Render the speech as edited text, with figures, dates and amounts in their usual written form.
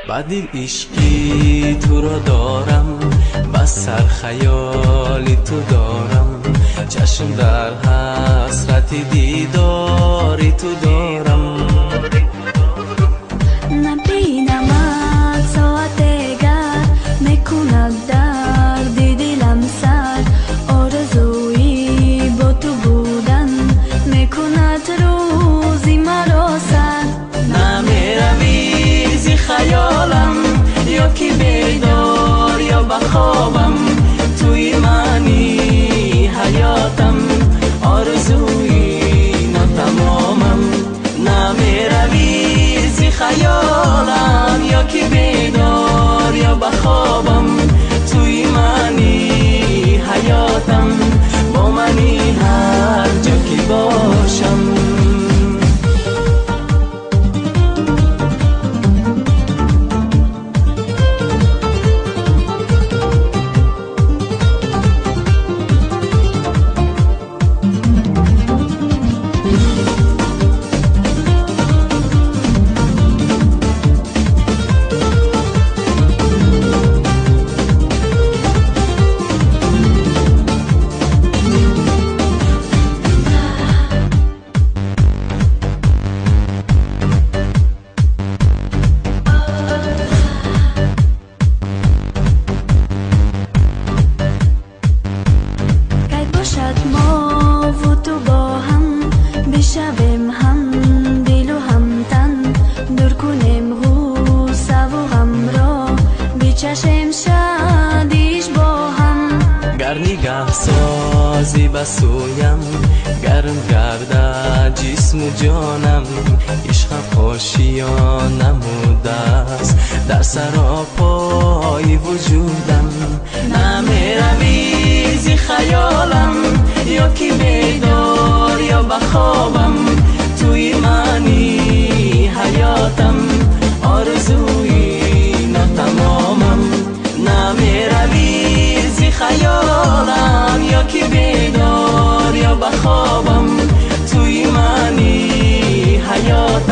بدیل عشقی تو را دارم، بس سر خیالی تو دارم، چشم در حسرت دیداری تو دارم. نبینمت ساعت دیگر میکند درد دلم سر، آرزویی با تو بودن میکند روزی مرا سر. نمیروی زی خیالم، یا که بیدار یا بخوابم، توی منی حیاتم، آرزوی ناتمامم. نمیروی زی خیالم، یا که بیدار یا بخوابم، توی منی حیاتم، با منی هر جا که باشم. ما و تو با هم بشویم هم دل و هم تن، دور کنیم غوسه و غم را بچشیم شادیش با هم. گر نگاه سازی بسویم، گرم گرده جسم و جانم، عشق پاشیان نموده است در سراپای وجودم. نمیروی زی خیالم، یا که بیدار یا بخوابم، توی منی حیاتم، آرزوی ناتمامم. نمیروی زی خیالم، یا که بیدار یا بخوابم، توی منی حیاتم.